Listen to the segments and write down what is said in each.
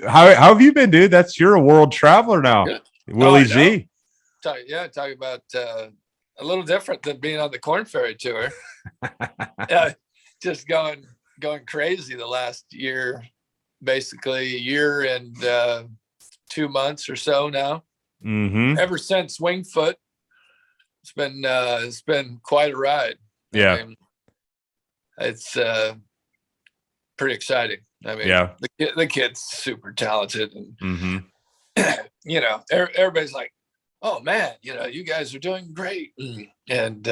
How have you been, dude? You're a world traveler now, Good. Oh, Willie I know. Z. Talk about a little different than being on the Corn Ferry tour. Uh, just going crazy the last year, basically a year and 2 months or so now. Mm-hmm. Ever since Wingfoot, it's been quite a ride. I Yeah. mean, it's pretty exciting. I mean, Yeah. the kid's super talented, and Mm-hmm. everybody's like, "Oh man, you guys are doing great," and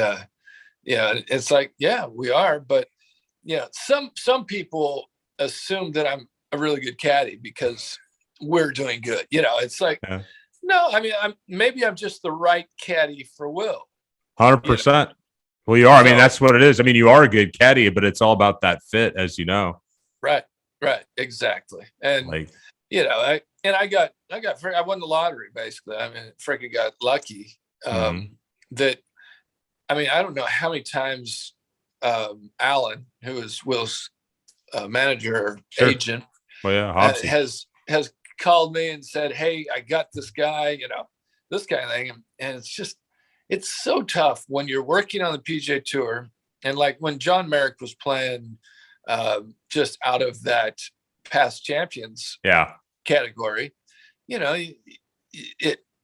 it's like, yeah, we are, but some people assume that I'm a really good caddy because we're doing good. It's like, Yeah. no, I mean, I'm just the right caddy for Will. You know, 100%. Well, you are. I mean, so that's what it is. I mean, you are a good caddy, but it's all about that fit, as you know. right, right, exactly, and Like, I won the lottery basically. I mean, freaking got lucky. mm-hmm. That I mean, I don't know how many times Alan, who is Will's manager Sure. agent, Well, yeah, Hobsy. has called me and said, "Hey, I got this guy," this kind of thing, and it's so tough when you're working on the PGA Tour, and like when John Merrick was playing, just out of that past champions Yeah. category, you know,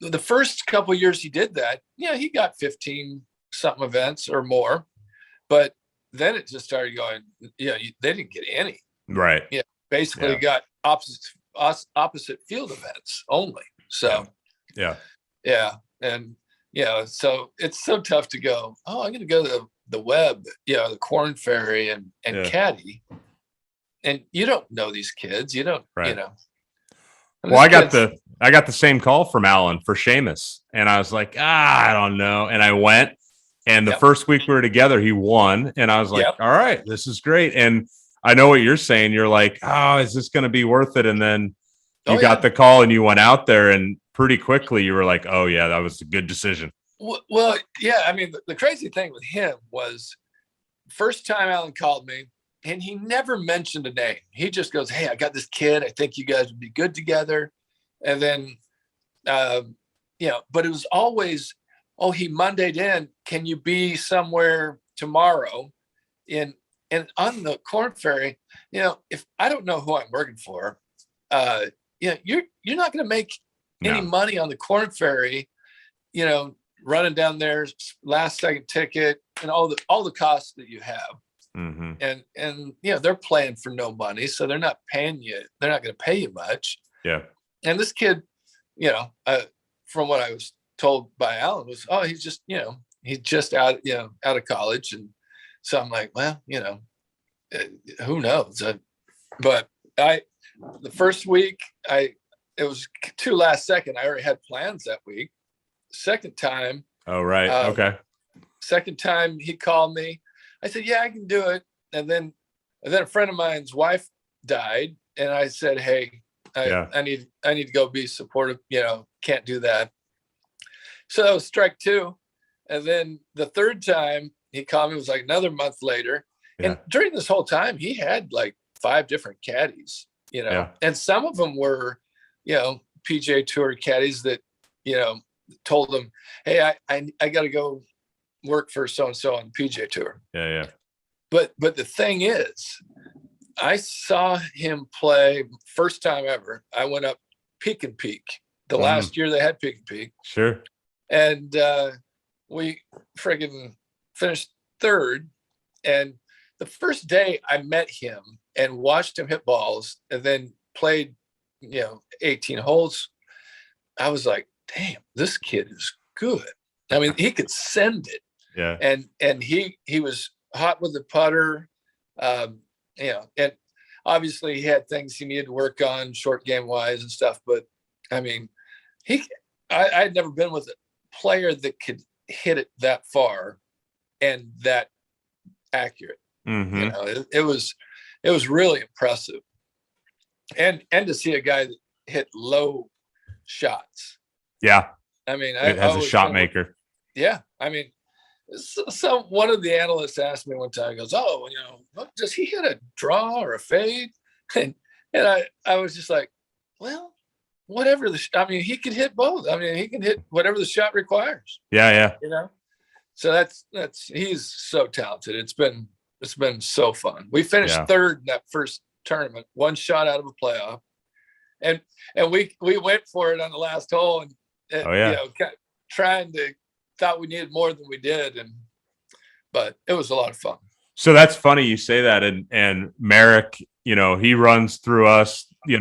the first couple of years he did that, he got 15 something events or more, but then it just started going, they didn't get any. Right. Basically Yeah. got opposite field events only. So Yeah. and so it's so tough to go, oh, I'm going to go to the Web, the Corn Ferry and Yeah. Caddie, and you don't know these kids, you don't, Right. And Well, this I got the same call from Alan for Seamus, and I was like, I don't know. And I went, and the Yep. first week we were together, he won, and I was like, Yep. all right, this is great. And I know what you're saying. You're like, oh, is this going to be worth it? And then you Oh got yeah. the call, and you went out there, and pretty quickly you were like, oh yeah, that was a good decision. Well, yeah. I mean, the crazy thing with him was first time Alan called me, and he never mentioned a name. He just goes, "Hey, I got this kid. I think you guys would be good together." And then, but it was always, "Oh, he Mondayed in. Can you be somewhere tomorrow?" And on the Corn Ferry, if I don't know who I'm working for, you're not going to make any No. money on the Corn Ferry, running down there, last second ticket, and all the costs that you have. Mm-hmm. And they're playing for no money, so they're not paying you. They're not going to pay you much. Yeah. And this kid, from what I was told by Alan, was, oh, he's just out of college, and so I'm like, well, who knows? But the first week, it was too last second. I already had plans that week. Second time. Oh, right. Okay. Second time he called me. I said, yeah, I can do it. And then a friend of mine's wife died. And I said, hey, I need to go be supportive. Can't do that. So that was strike two. And then the third time he called me was like another month later. Yeah. And during this whole time, he had like 5 different caddies, and some of them were, PGA Tour caddies that, told him, hey, I got to go work for so-and-so on the PGA Tour. Yeah. But the thing is, I saw him play first time ever. I went up Peak and Peak the last year they had Peak and Peak. Sure. And we friggin' finished third. And the first day I met him and watched him hit balls and then played, 18 holes, I was like, damn, this kid is good. I mean, he could send it. Yeah. And he was hot with the putter, and obviously he had things he needed to work on short game wise and stuff. But I mean, I'd never been with a player that could hit it that far and that accurate. Mm-hmm. It was really impressive. And to see a guy that hit low shots. Yeah. I mean, it has a shot maker. Yeah. I mean, so one of the analysts asked me one time, he goes, oh, does he hit a draw or a fade? And I was just like, Well, whatever I mean, he could hit both. I mean, he can hit whatever the shot requires. Yeah. So that's he's so talented. It's been so fun. We finished third in that first tournament, one shot out of a playoff, and we went for it on the last hole, and trying to thought we needed more than we did, but it was a lot of fun. So that's funny you say that, and Merrick, he runs through us. You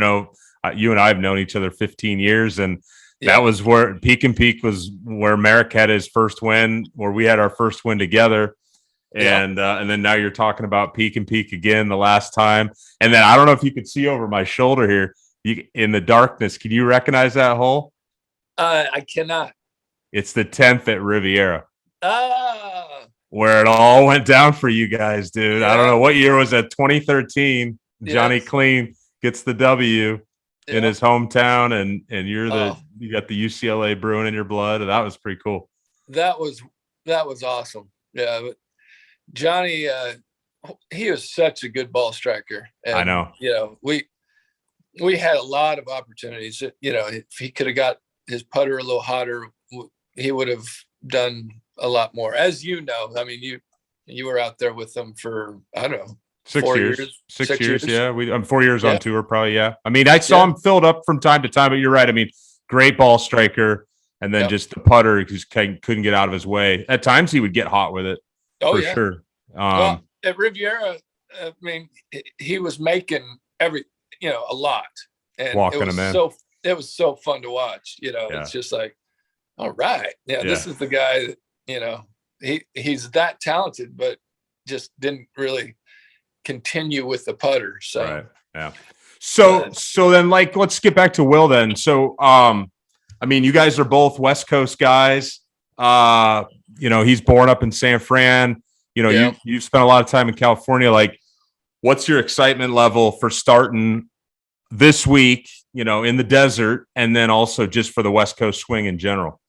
and I have known each other 15 years, and that was where Peak and Peak was where Merrick had his first win, where we had our first win together. And then now you're talking about Peak and Peak again the last time. And then I don't know if you could see over my shoulder here in the darkness. Can you recognize that hole? I cannot. It's the 10th at Riviera. Where it all went down for you guys, dude. I don't know what year was that, 2013. Johnny Clean gets the W in his hometown, and you got the UCLA brewing in your blood. And that was pretty cool. That was awesome. Yeah, but Johnny, he was such a good ball striker. And, I know. We had a lot of opportunities. If he could have got his putter a little hotter, he would have done a lot more. As you know, I mean, you were out there with them for, I don't know, 6 years. 6 years. Yeah. I'm 4 years on tour, probably. Yeah. I mean, I saw him filled up from time to time, but you're right. I mean, great ball striker. And then just the putter, just couldn't get out of his way. At times he would get hot with it. For sure. Well, at Riviera, I mean, he was making a lot. And walking him in. It was so fun to watch. It's just like, all right. This is the guy that, he's that talented, but just didn't really continue with the putter. So right. Yeah. So then let's get back to Will then. So I mean, you guys are both West Coast guys. He's born up in San Fran. You've spent a lot of time in California. Like, what's your excitement level for starting this week, in the desert, and then also just for the West Coast swing in general?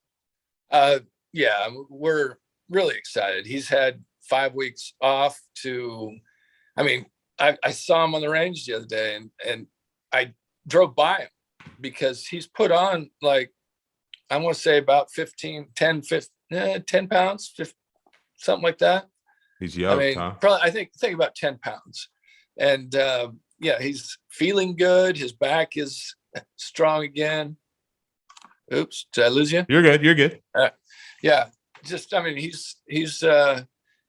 We're really excited. He's had 5 weeks off I saw him on the range the other day, and I drove by him because he's put on, like, I want to say about 10 pounds, 15, something like that. He's young, probably, I think about 10 pounds. And he's feeling good. His back is strong again. Oops, did I lose you? You're good. He's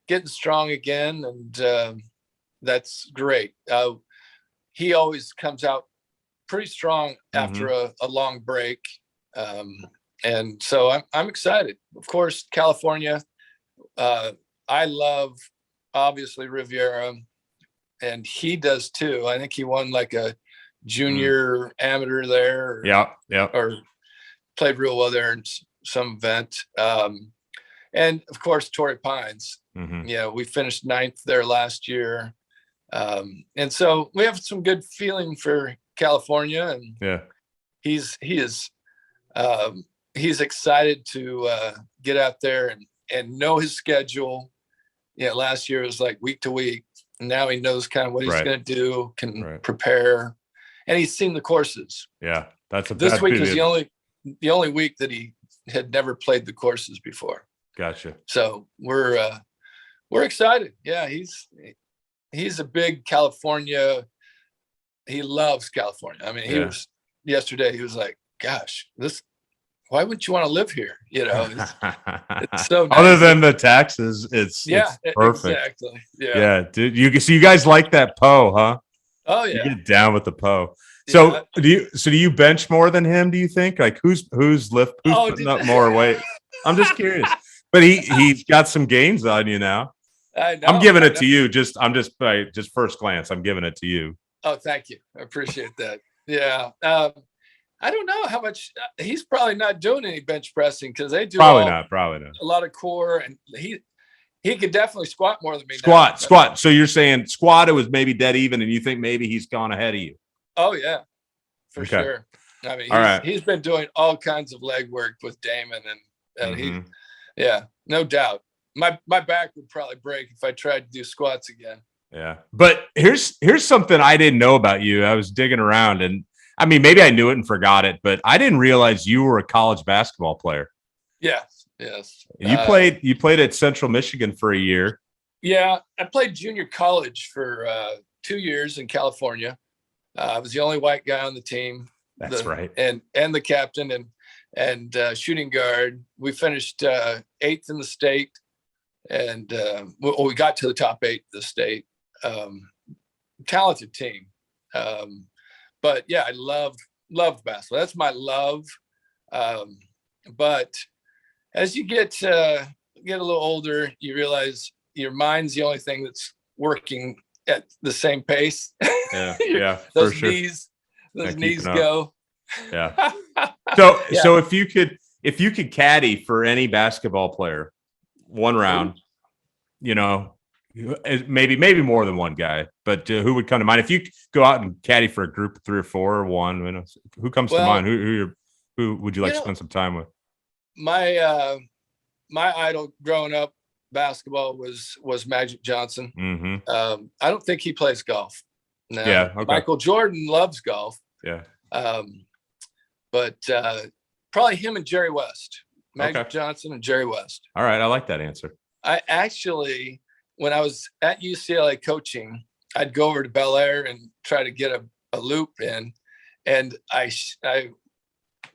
getting strong again, and that's great. He always comes out pretty strong after a long break. And so I'm excited. Of course, California. I love, obviously, Riviera, and he does too. I think he won like a junior amateur there. Or played real well there in some event. And of course, Torrey Pines. We finished 9th there last year. And so we have some good feeling for California, and he's excited to get out there and know his schedule. Last year was like week to week. And now he knows kind of what he's going to do, can prepare, and he's seen the courses. Yeah, this week was the only week that he had never played the courses before. Gotcha. So we're excited. Yeah, he's a big California. He loves California. I mean, he was yesterday. He was like, "Gosh, why wouldn't you want to live here?" It's so nice. Other than the taxes, it's perfect. Exactly. Yeah, dude. You guys like that Poe, huh? Oh yeah. You get down with the Poe. So do you bench more than him? Do you think, like, who's putting up more weight? I'm just curious. But he's got some gains on you now. I'm giving it to you. I'm just first glance. I'm giving it to you. Oh, thank you. I appreciate that. Yeah. I don't know how much he's probably not doing any bench pressing, because they do probably not a lot of core, and he could definitely squat more than me. Squat. So you're saying squat, it was maybe dead even, and you think maybe he's gone ahead of you? Oh yeah, for sure. I mean, he's been doing all kinds of leg work with Damon, and no doubt. My back would probably break if I tried to do squats again. Yeah. But here's something I didn't know about you. I was digging around, and I mean, maybe I knew it and forgot it, but I didn't realize you were a college basketball player. Yes. You played at Central Michigan for a year. Yeah, I played junior college for 2 years in California. I was the only white guy on the team. That's right. And the captain and shooting guard. We finished 8th in the state, and we got to the top 8 of the state. Talented team. But yeah, I loved basketball. That's my love. But as you get a little older, you realize your mind's the only thing that's working at the same pace. Yeah. Those for sure. knees go. Yeah. So if you could caddy for any basketball player, one round, maybe more than one guy, but who would come to mind if you go out and caddy for a group of 3 or 4 or one? Who comes to mind? Who would you like to spend some time with? My idol growing up basketball was Magic Johnson. Mm-hmm. I don't think he plays golf. No. Yeah. Okay. Michael Jordan loves golf. Yeah. But probably him and Jerry West. Magic Johnson and Jerry West. All right, I like that answer. I actually, when I was at UCLA coaching, I'd go over to Bel Air and try to get a loop in, and I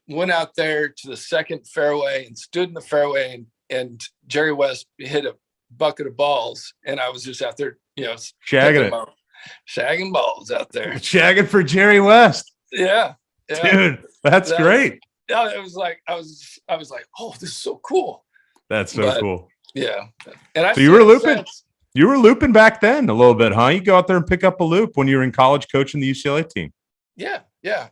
went out there to the second fairway and stood in the fairway, and Jerry West hit a bucket of balls, and I was just out there, shagging balls out there, shagging for Jerry West. Yeah. Dude, that's great. Yeah, it was like I was like, oh, this is so cool. That's so cool. Yeah, and so you were looping. You were looping back then a little bit, huh? You go out there and pick up a loop when you were in college coaching the UCLA team. Yeah.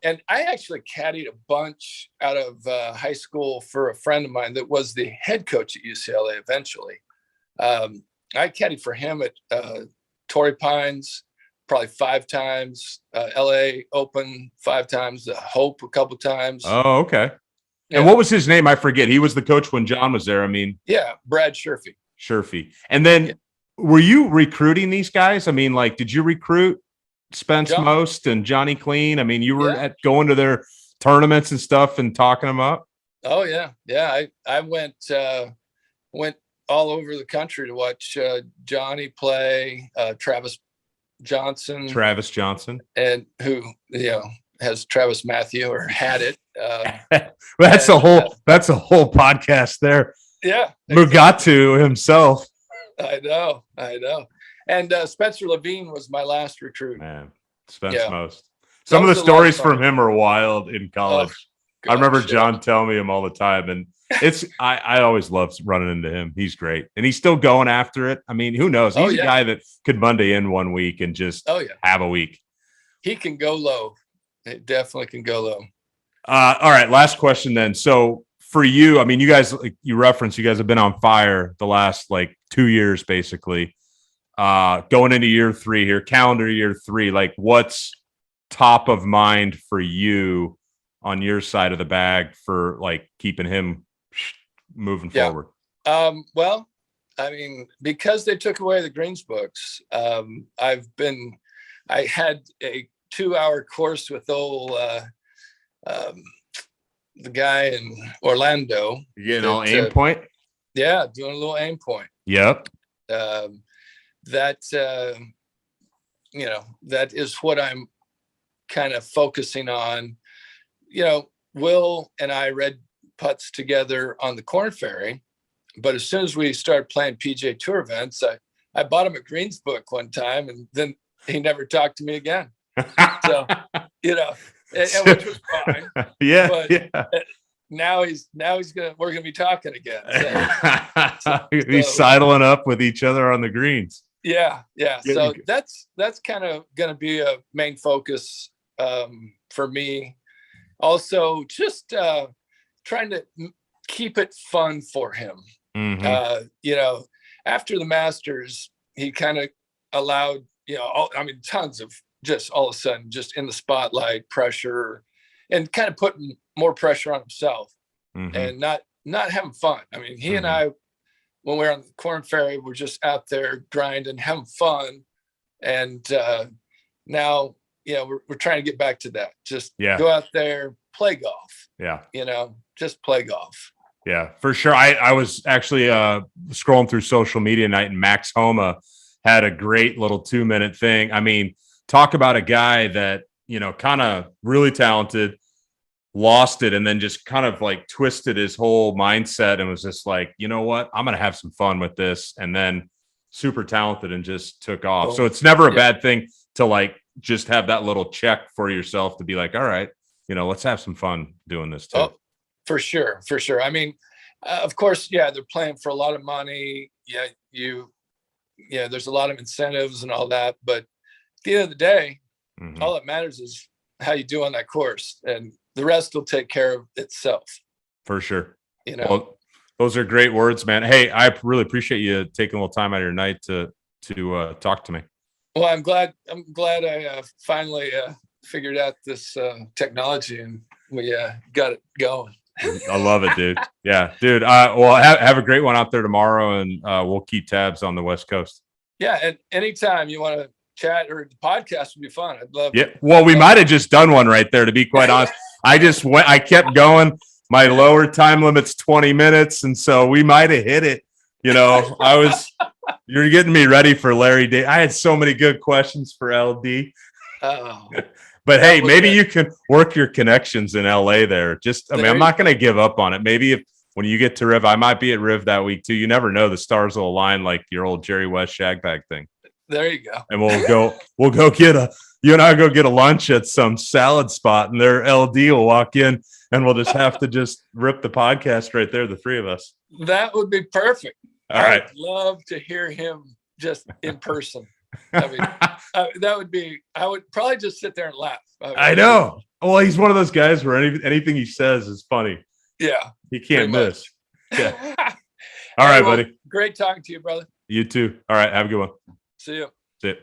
And I actually caddied a bunch out of high school for a friend of mine that was the head coach at UCLA eventually. I caddied for him at Torrey Pines probably 5 times, LA Open 5 times, the Hope a couple times. Oh, okay. And what was his name? I forget. He was the coach when John was there. I mean, yeah, Brad Sherfy. And then were you recruiting these guys? I mean, like, did you recruit Spence Most and Johnny Clean? I mean, you were going to their tournaments and stuff and talking them up. Oh yeah. I went all over the country to watch Johnny play, Travis Johnson, and who has Travis Matthew or had it. That's a whole podcast there. Yeah, Mugatu himself. I know. And Spencer Levine was my last recruit. Man, Most. Some of the stories from him are wild in college. I remember John telling me him all the time, and I always loved running into him. He's great, and he's still going after it. I mean, who knows? He's a guy that could Monday in one week and just have a week. He can go low. It definitely can go low. All right, last question then. So for you, I mean, you guys, like you referenced, you guys have been on fire the last 2 years, basically. Going into year 3 here, calendar year 3, like what's top of mind for you on your side of the bag for keeping him moving forward? Well, I mean, because they took away the greens books, I had a 2-hour course with the guy in Orlando. You getting all aim point? Yeah, doing a little aim point. Yep. That is what I'm kind of focusing on. Will and I read putts together on the Corn Ferry, but as soon as we started playing PGA Tour events, I bought him a greens book one time, and then he never talked to me again. So, and which was fine. Now we're gonna be talking again. He's sidling up with each other on the greens. Yeah. So that's kind of gonna be a main focus for me. Also, just trying to keep it fun for him. Mm-hmm. After the Masters, he kind of allowed, tons of just all of a sudden just in the spotlight pressure and kind of putting more pressure on himself and not having fun. I mean, he and I, when we were on the Corn Ferry, we're just out there grinding, having fun. And now, we're trying to get back to that. Just Yeah. go out there, play golf. Yeah. Just play golf. Yeah, for sure. I was actually scrolling through social media tonight, and Max Homa had a great little 2-minute thing. I mean, talk about a guy that, kind of really talented, lost it, and then just kind of like twisted his whole mindset and was just like, you know what, I'm going to have some fun with this. And then super talented and just took off. So it's never a bad thing to like just have that little check for yourself to be like, all right, let's have some fun doing this too. Oh, for sure. For sure. I mean, of course, they're playing for a lot of money. There's a lot of incentives and all that. But at the end of the day, all that matters is how you do on that course, and the rest will take care of itself. For sure. Well, those are great words, man. Hey, I really appreciate you taking a little time out of your night to talk to me. Well, I'm glad I finally figured out this technology, and we got it going. I love it, dude. Yeah, dude. Well, have a great one out there tomorrow, and we'll keep tabs on the West Coast. Yeah, and anytime you want to chat, or the podcast would be fun. I'd love. Yeah. Well, we might have just done one right there, to be quite honest. I kept going. My lower time limit's 20 minutes, and so we might have hit it. You're getting me ready for Larry Day. I had so many good questions for LD. Oh. But hey, maybe you can work your connections in LA there. I'm not going to give up on it. Maybe when you get to Riv, I might be at Riv that week too. You never know. The stars will align like your old Jerry West shag bag thing. There you go. And we'll go you and I go get a lunch at some salad spot, and their LD will walk in, and we'll just have to just rip the podcast right there, the three of us. That would be perfect. All right. I'd love to hear him just in person. I mean, I would probably just sit there and laugh. I know. Well, he's one of those guys where anything he says is funny. Yeah. He can't miss. Yeah. All right, buddy. Great talking to you, brother. You too. All right. Have a good one. See you. See you.